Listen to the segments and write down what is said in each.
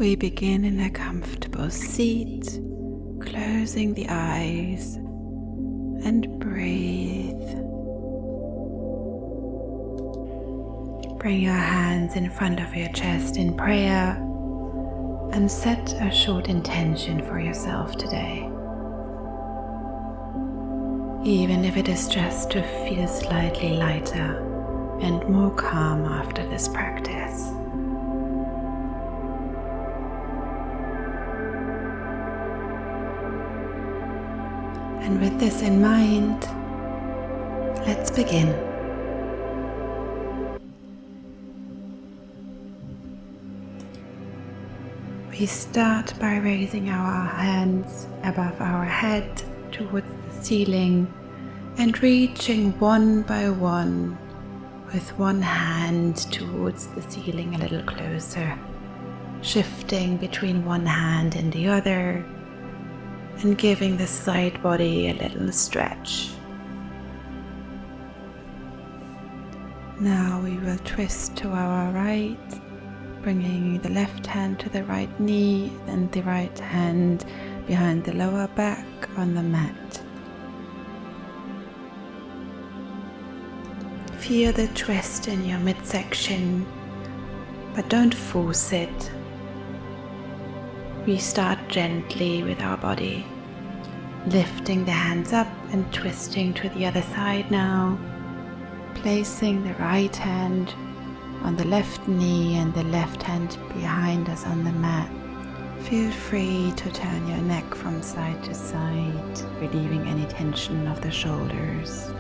We begin in a comfortable seat, closing the eyes and breathe. Bring your hands in front of your chest in prayer and set a short intention for yourself today. Even if it is just to feel slightly lighter and more calm after this practice. And with this in mind, let's begin. We start by raising our hands above our head towards the ceiling and reaching one by one with one hand towards the ceiling a little closer, shifting between one hand and the other and giving the side body a little stretch. Now we will twist to our right, bringing the left hand to the right knee and the right hand behind the lower back on the mat. Feel the twist in your midsection, but don't force it. We start gently with our body, lifting the hands up and twisting to the other side now, placing the right hand on the left knee and the left hand behind us on the mat. Feel free to turn your neck from side to side, relieving any tension of the shoulders.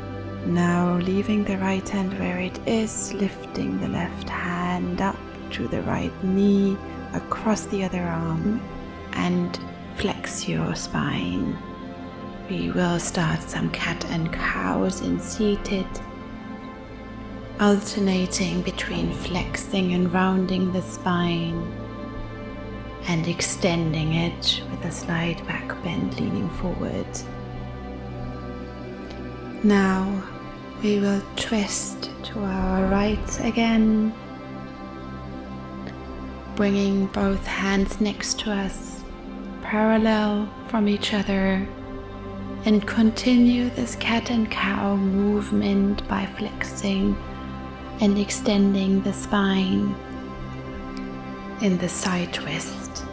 Now leaving the right hand where it is, lifting the left hand up to the right knee, across the other arm, and flex your spine. We will start some cat and cows in seated, alternating between flexing and rounding the spine and extending it with a slight back bend, leaning forward. Now we will twist to our right again, bringing both hands next to us, parallel from each other, and continue this cat and cow movement by flexing and extending the spine in the side twist.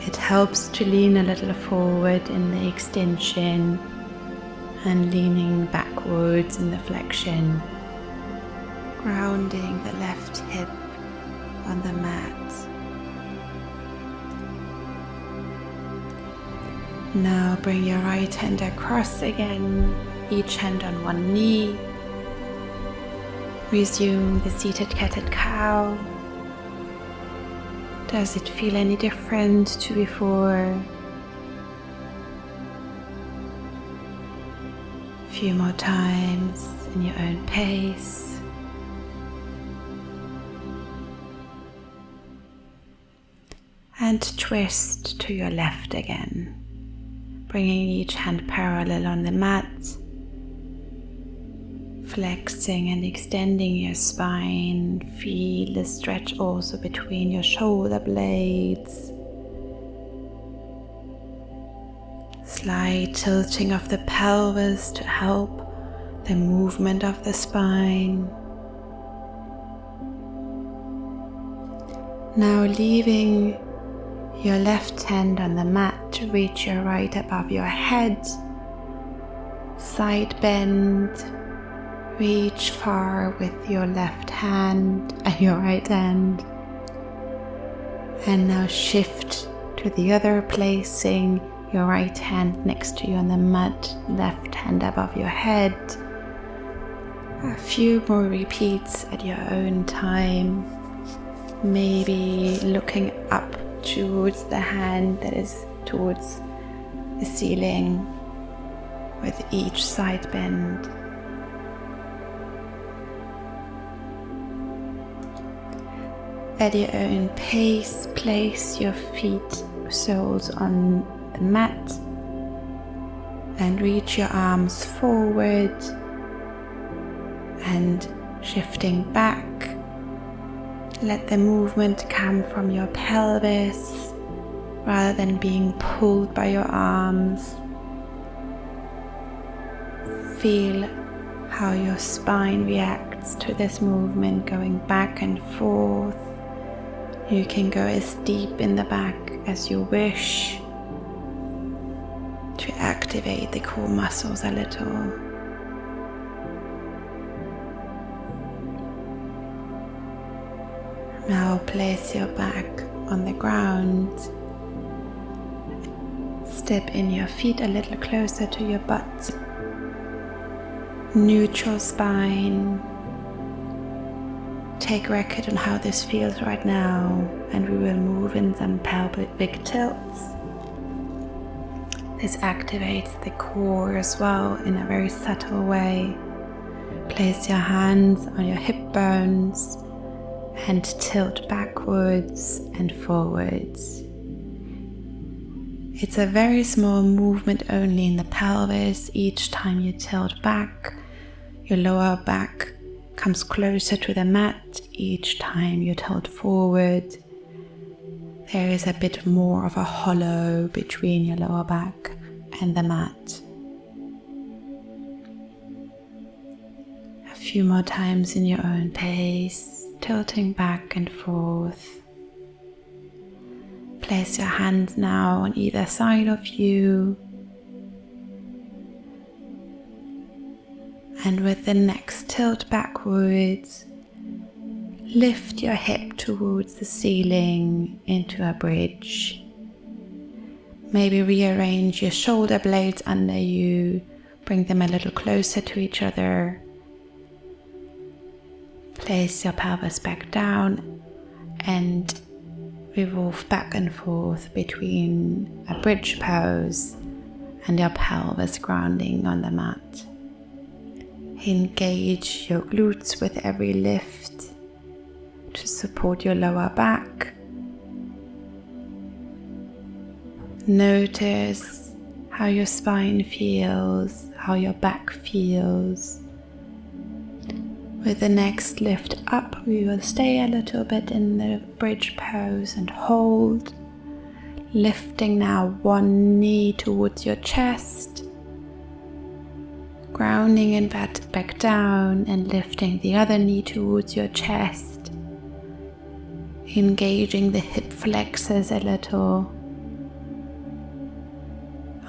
It helps to lean a little forward in the extension and leaning backwards in the flexion, grounding the left hip on the mat. Now bring your right hand across again, each hand on one knee. Resume the seated cat and cow. Does it feel any different to before? A few more times in your own pace. And twist to your left again, bringing each hand parallel on the mat, flexing and extending your spine. Feel the stretch also between your shoulder blades. Slight tilting of the pelvis to help the movement of the spine. Now leaving your left hand on the mat to reach your right above your head. Side bend. Reach far with your left hand and your right hand. And now shift to the other, placing your right hand next to you on the mat, left hand above your head. A few more repeats at your own time. Maybe looking up towards the hand that is towards the ceiling with each side bend. At your own pace, place your feet soles on the mat and reach your arms forward and shifting back Let the movement come from your pelvis rather than being pulled by your arms. Feel how your spine reacts to this movement, going back and forth. You can go as deep in the back as you wish to activate the core muscles a little. Now place your back on the ground. Step in your feet a little closer to your butt. Neutral spine. Take record on how this feels right now, and we will move in some pelvic tilts. This activates the core as well in a very subtle way. Place your hands on your hip bones and tilt backwards and forwards. It's a very small movement only in the pelvis. Each time you tilt back, your lower back comes closer to the mat. Each time you tilt forward, there is a bit more of a hollow between your lower back and the mat. A few more times in your own pace, tilting back and forth. Place your hands now on either side of you. And with the next tilt backwards, lift your hip towards the ceiling into a bridge. Maybe rearrange your shoulder blades under you, bring them a little closer to each other. Place your pelvis back down and revolve back and forth between a bridge pose and your pelvis grounding on the mat. Engage your glutes with every lift to support your lower back. Notice how your spine feels, how your back feels. With the next lift up, we will stay a little bit in the bridge pose and hold. Lifting now one knee towards your chest. Grounding and back down and lifting the other knee towards your chest. Engaging the hip flexors a little.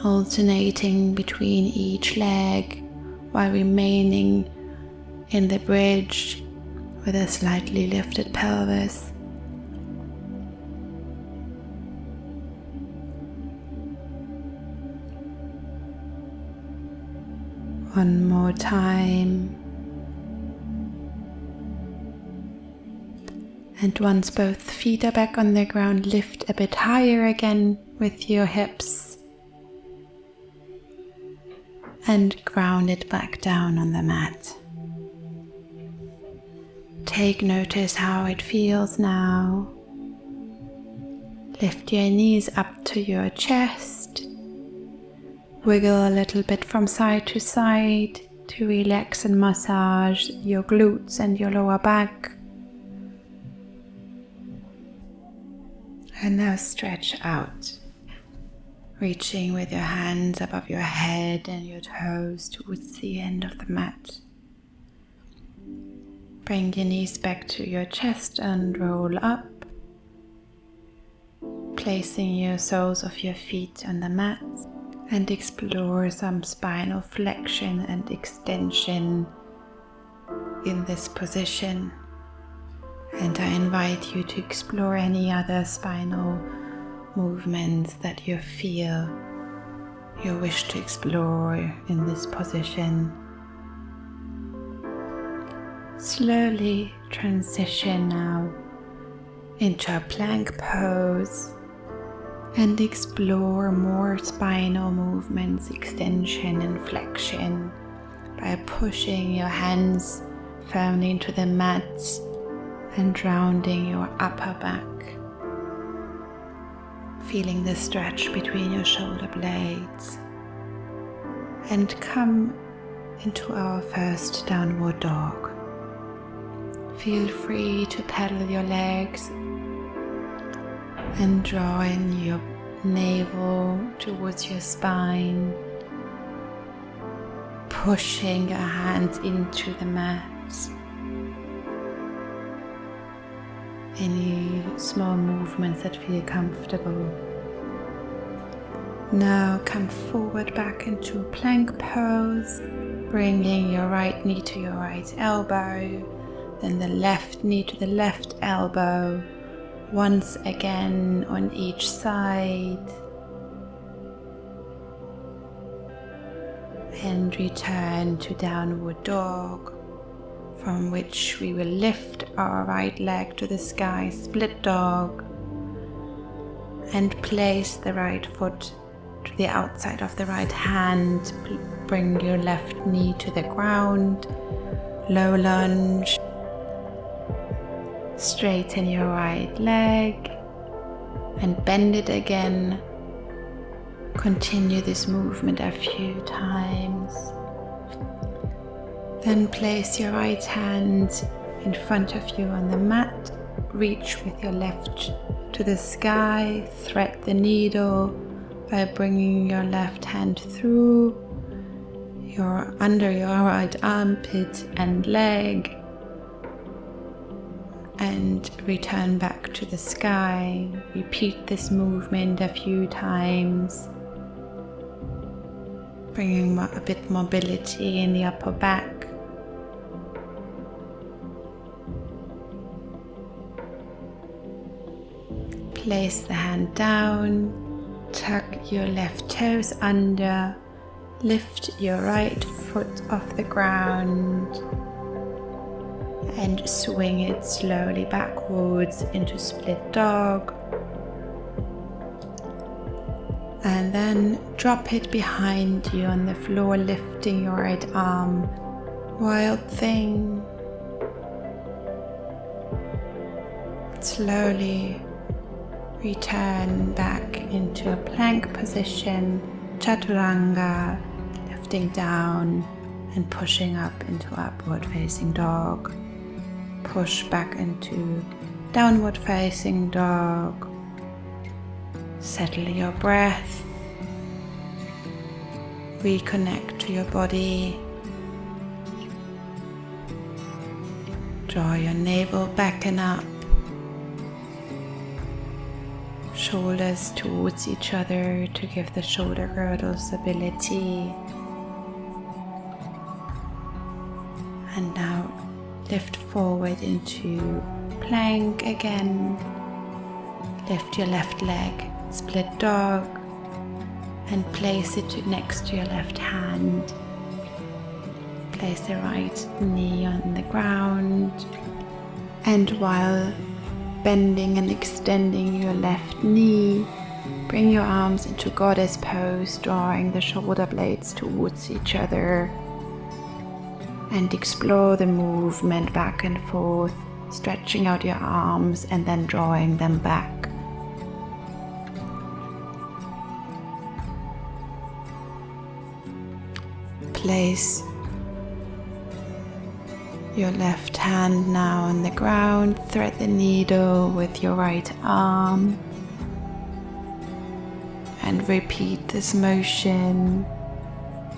Alternating between each leg while remaining in the bridge with a slightly lifted pelvis. One more time. And once both feet are back on the ground, lift a bit higher again with your hips and ground it back down on the mat. Take notice how it feels now. Lift your knees up to your chest. Wiggle a little bit from side to side to relax and massage your glutes and your lower back. And now stretch out, reaching with your hands above your head and your toes towards the end of the mat. Bring your knees back to your chest and roll up, placing your soles of your feet on the mat, and explore some spinal flexion and extension in this position. And I invite you to explore any other spinal movements that you feel you wish to explore in this position. Slowly transition now into a plank pose and explore more spinal movements, extension and flexion by pushing your hands firmly into the mat and rounding your upper back. Feeling the stretch between your shoulder blades. And come into our first downward dog. Feel free to pedal your legs and draw in your navel towards your spine, pushing your hands into the mat. Any small movements that feel comfortable. Now come forward back into a plank pose, bringing your right knee to your right elbow, then the left knee to the left elbow, once again on each side, and return to downward dog, from which we will lift our right leg to the sky, split dog, and place the right foot to the outside of the right hand. Bring your left knee to the ground, low lunge. Straighten your right leg and bend it again. Continue this movement a few times. Then place your right hand in front of you on the mat. Reach with your left to the sky. Thread the needle by bringing your left hand through under your right armpit and leg, and return back to the sky. Repeat this movement a few times, bringing a bit mobility in the upper back. Place the hand down, tuck your left toes under, lift your right foot off the ground and swing it slowly backwards into split dog. And then drop it behind you on the floor, lifting your right arm, wildthing. Slowly return back into a plank position, chaturanga, lifting down and pushing up into upward facing dog. Push back into downward facing dog. Settle your breath. Reconnect to your body. Draw your navel back and up. Shoulders towards each other to give the shoulder girdle stability. And now lift forward into plank again. Lift your left leg, split dog, and place it next to your left hand. Place the right knee on the ground, and while bending and extending your left knee, bring your arms into goddess pose, drawing the shoulder blades towards each other, and explore the movement back and forth, stretching out your arms and then drawing them back. Place your left hand now on the ground, thread the needle with your right arm, and repeat this motion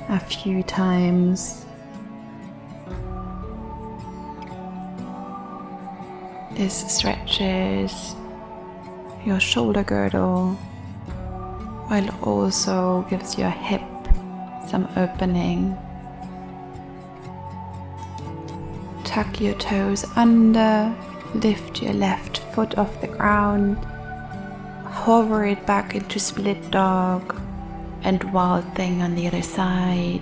a few times. This stretches your shoulder girdle while also gives your hip some opening. Tuck your toes under, lift your left foot off the ground, hover it back into split dog and wildthing on the other side.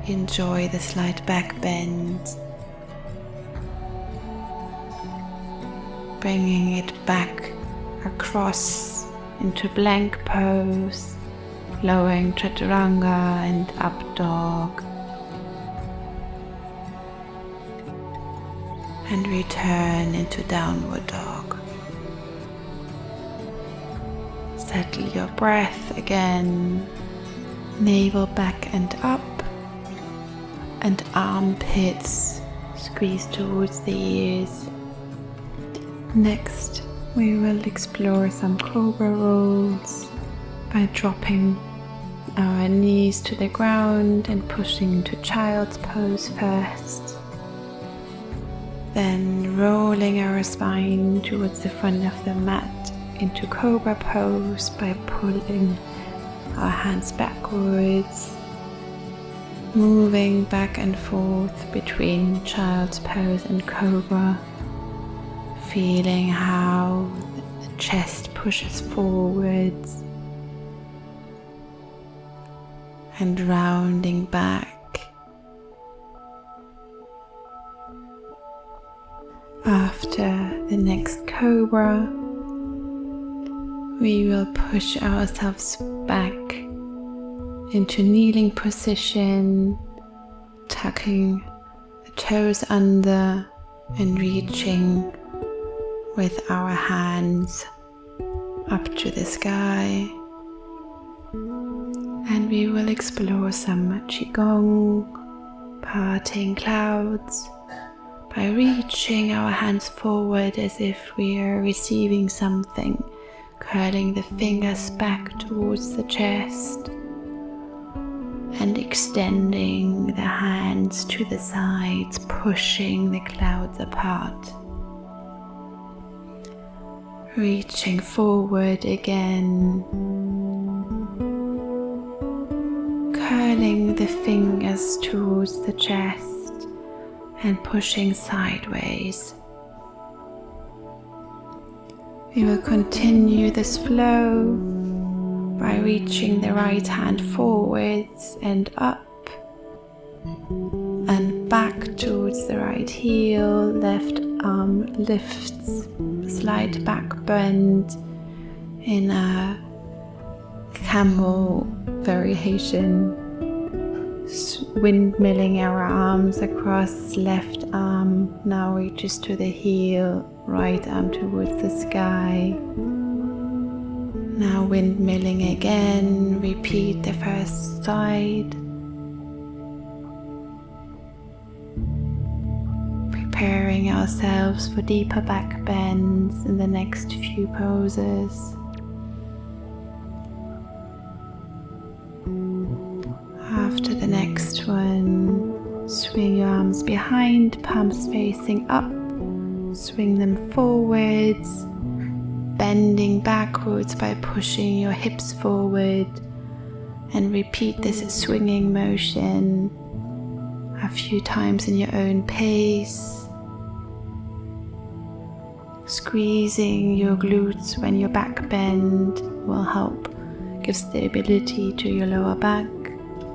Enjoy the slight back bend, bringing it back across into plank pose, lowering chaturanga and up dog. And return into downward dog. Settle your breath again, navel back and up, and armpits Squeeze towards the ears. Next, we will explore some cobra rolls by dropping our knees to the ground and pushing into child's pose first. Then rolling our spine towards the front of the mat into cobra pose by pulling our hands backwards, moving back and forth between child's pose and cobra, feeling how the chest pushes forwards and rounding back. After the next cobra, we will push ourselves back into kneeling position, tucking the toes under and reaching with our hands up to the sky. And we will explore some Qigong, parting clouds, by reaching our hands forward as if we are receiving something, curling the fingers back towards the chest and extending the hands to the sides, pushing the clouds apart. Reaching forward again, curling the fingers towards the chest and pushing sideways. We will continue this flow by reaching the right hand forwards and up and back towards the right heel. Left arm lifts, slight back bend in a camel variation. Windmilling our arms across. Left arm now reaches to the heel, right arm towards the sky. Now windmilling again, repeat the first side. Preparing ourselves for deeper back bends in the next few poses. After the next one, swing your arms behind, palms facing up, swing them forwards, bending backwards by pushing your hips forward, and repeat this swinging motion a few times in your own pace. Squeezing your glutes when your back bend will help give stability to your lower back.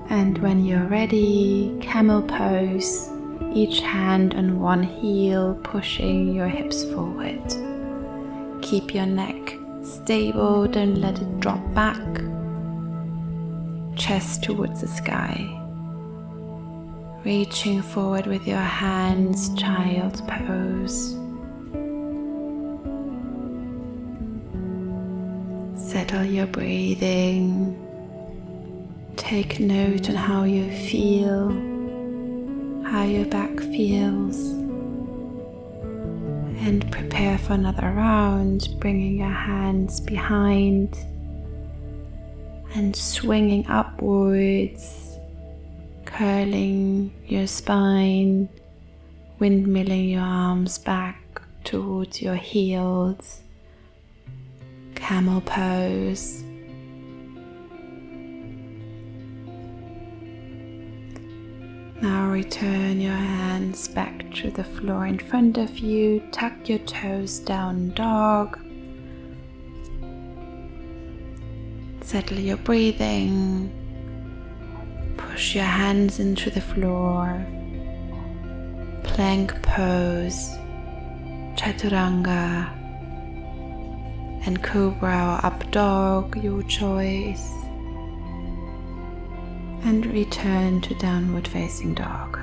And when you're ready, camel pose, each hand on one heel, pushing your hips forward. Keep your neck stable, don't let it drop back. Chest towards the sky. Reaching forward with your hands, child's pose. Settle your breathing. Take note on how you feel, how your back feels, and prepare for another round, bringing your hands behind and swinging upwards, curling your spine, windmilling your arms back towards your heels, camel pose. Now return your hands back to the floor in front of you. Tuck your toes down dog. Settle your breathing. Push your hands into the floor. Plank pose, chaturanga, and cobra or up dog, your choice. And return to downward facing dog.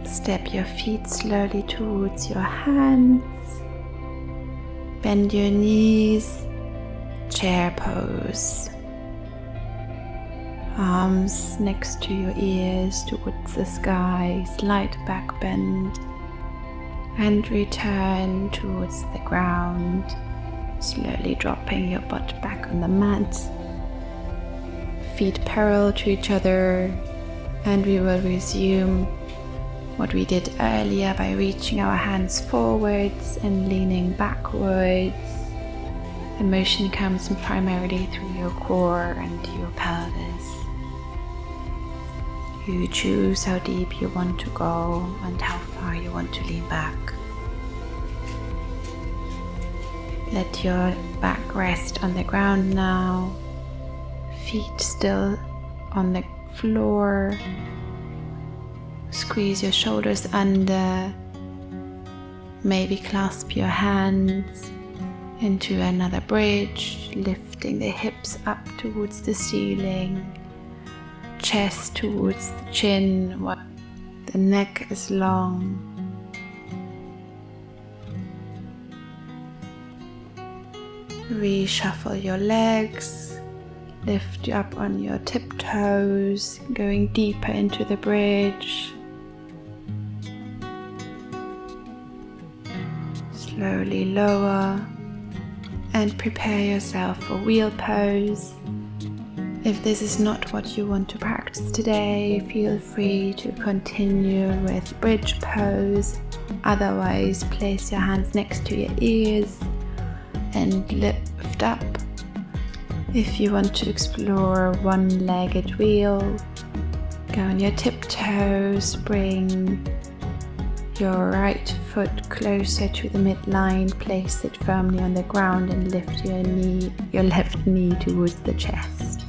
Step your feet slowly towards your hands. Bend your knees chair pose. Arms next to your ears towards the sky, slight back bend, and return towards the ground, slowly dropping your butt back on the mat. Feet parallel to each other, and we will resume what we did earlier by reaching our hands forwards and leaning backwards. The motion comes primarily through your core and your pelvis. You choose how deep you want to go and how far you want to lean back. Let your back rest on the ground now, feet still on the floor. Squeeze your shoulders under, maybe clasp your hands into another bridge, lifting the hips up towards the ceiling, chest towards the chin, while the neck is long. Reshuffle your legs, lift you up on your tiptoes, going deeper into the bridge. Slowly lower and prepare yourself for wheel pose. If this is not what you want to practice today, feel free to continue with bridge pose. Otherwise, place your hands next to your ears and lift up. If you want to explore one-legged wheel, go on your tiptoes, bring your right foot closer to the midline, place it firmly on the ground and lift your left knee towards the chest.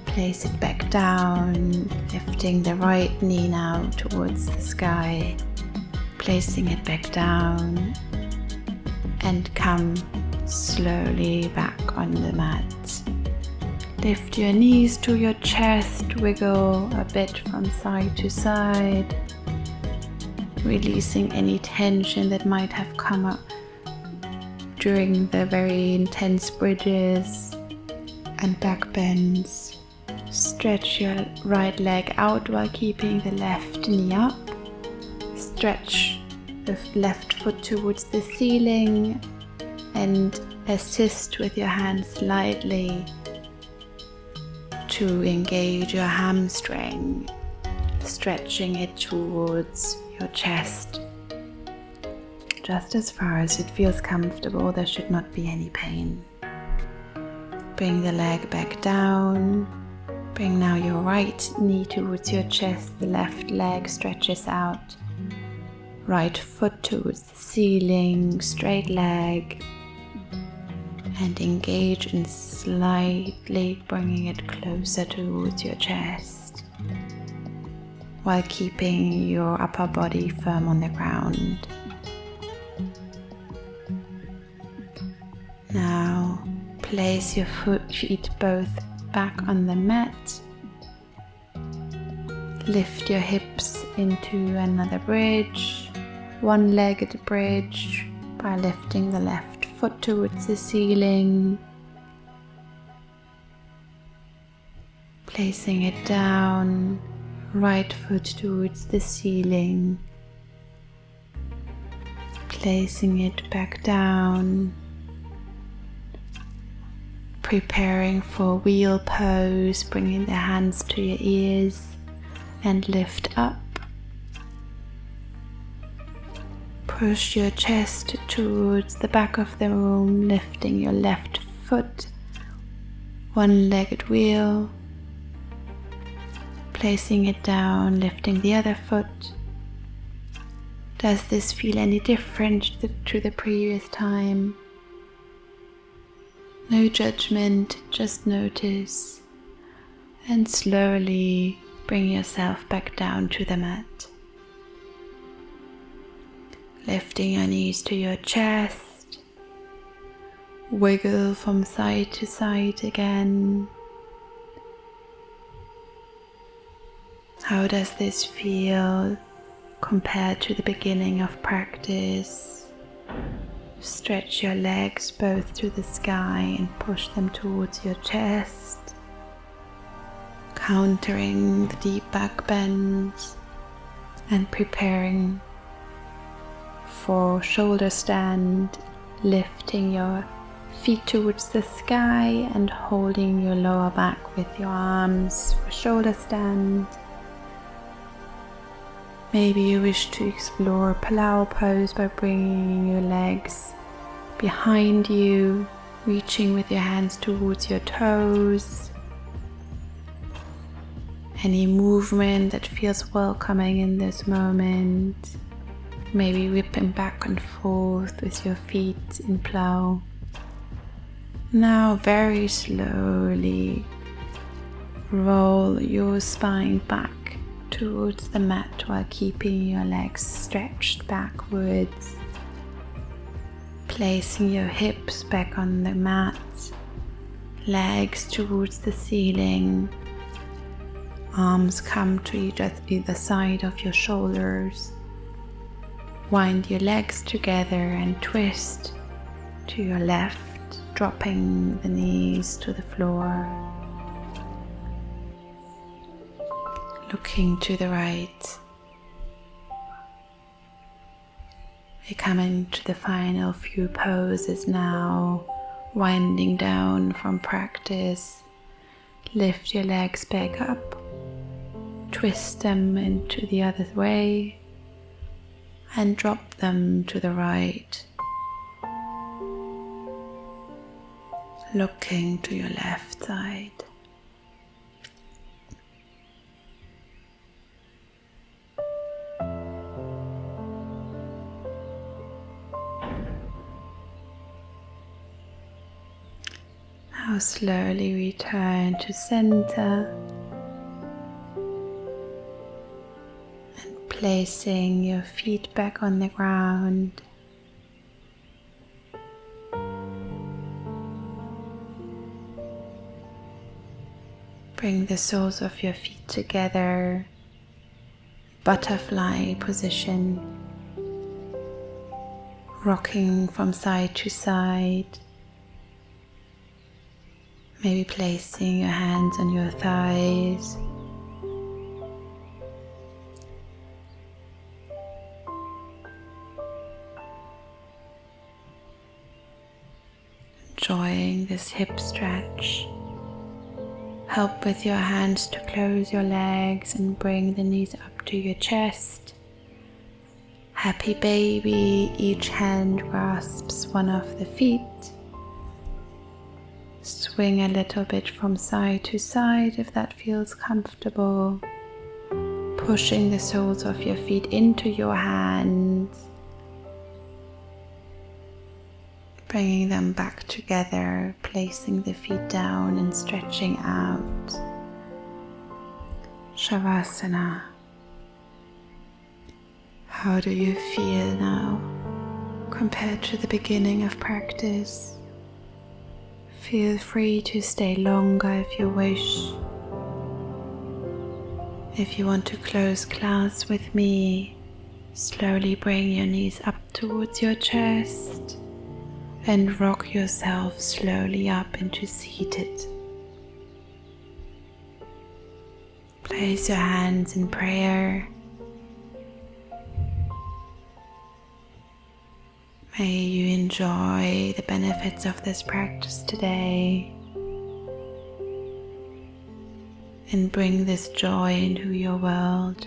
Place it back down, lifting the right knee now towards the sky, placing it back down, and come slowly back on the mat. Lift your knees to your chest, wiggle a bit from side to side, releasing any tension that might have come up during the very intense bridges and back bends. Stretch your right leg out while keeping the left knee up. Stretch the left foot towards the ceiling and assist with your hands slightly to engage your hamstring, stretching it towards your chest. Just as far as it feels comfortable, there should not be any pain. Bring the leg back down. Bring now your right knee towards your chest, the left leg stretches out. Right foot towards the ceiling, straight leg. And engage in slightly bringing it closer towards your chest, while keeping your upper body firm on the ground. Now place your feet both back on the mat. Lift your hips into another bridge, one-legged bridge, by lifting the left foot towards the ceiling, placing it down, right foot towards the ceiling, placing it back down, preparing for wheel pose, bringing the hands to your ears and lift up. Push your chest towards the back of the room, lifting your left foot, one-legged wheel, placing it down, lifting the other foot. Does this feel any different to the previous time? No judgment, just notice, and slowly bring yourself back down to the mat. Lifting your knees to your chest, wiggle from side to side again. How does this feel compared to the beginning of practice? Stretch your legs both to the sky and push them towards your chest, countering the deep back bends and preparing for shoulder stand, lifting your feet towards the sky and holding your lower back with your arms for shoulder stand. Maybe you wish to explore Palau pose by bringing your legs behind you, reaching with your hands towards your toes. Any movement that feels welcoming in this moment. Maybe whipping back and forth with your feet in plow. Now very slowly roll your spine back towards the mat while keeping your legs stretched backwards. Placing your hips back on the mat, legs towards the ceiling. Arms come to either side of your shoulders. Wind your legs together and twist to your left, dropping the knees to the floor. Looking to the right. We're coming to the final few poses now, winding down from practice. Lift your legs back up, twist them into the other way, and drop them to the right. Looking to your left side. Now slowly return to center and placing your feet back on the ground. Bring the soles of your feet together, butterfly position, rocking from side to side. Maybe placing your hands on your thighs. Enjoying this hip stretch. Help with your hands to close your legs and bring the knees up to your chest. Happy baby, each hand grasps one of the feet. Swing a little bit from side to side if that feels comfortable. Pushing the soles of your feet into your hands. Bringing them back together, placing the feet down and stretching out. Shavasana. How do you feel now compared to the beginning of practice? Feel free to stay longer if you wish. If you want to close class with me, slowly bring your knees up towards your chest and rock yourself slowly up into seated. Place your hands in prayer. May you enjoy the benefits of this practice today and bring this joy into your world.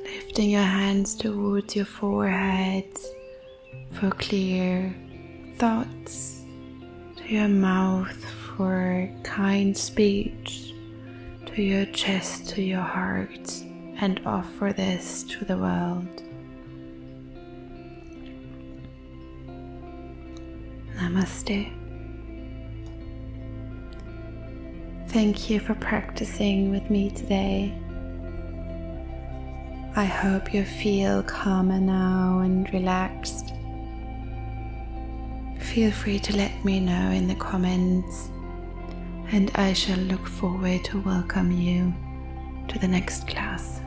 Lifting your hands towards your forehead for clear thoughts, to your mouth for kind speech, to your chest, to your heart, and offer this to the world. Namaste. Thank you for practicing with me today. I hope you feel calmer now and relaxed. Feel free to let me know in the comments, and I shall look forward to welcome you to the next class.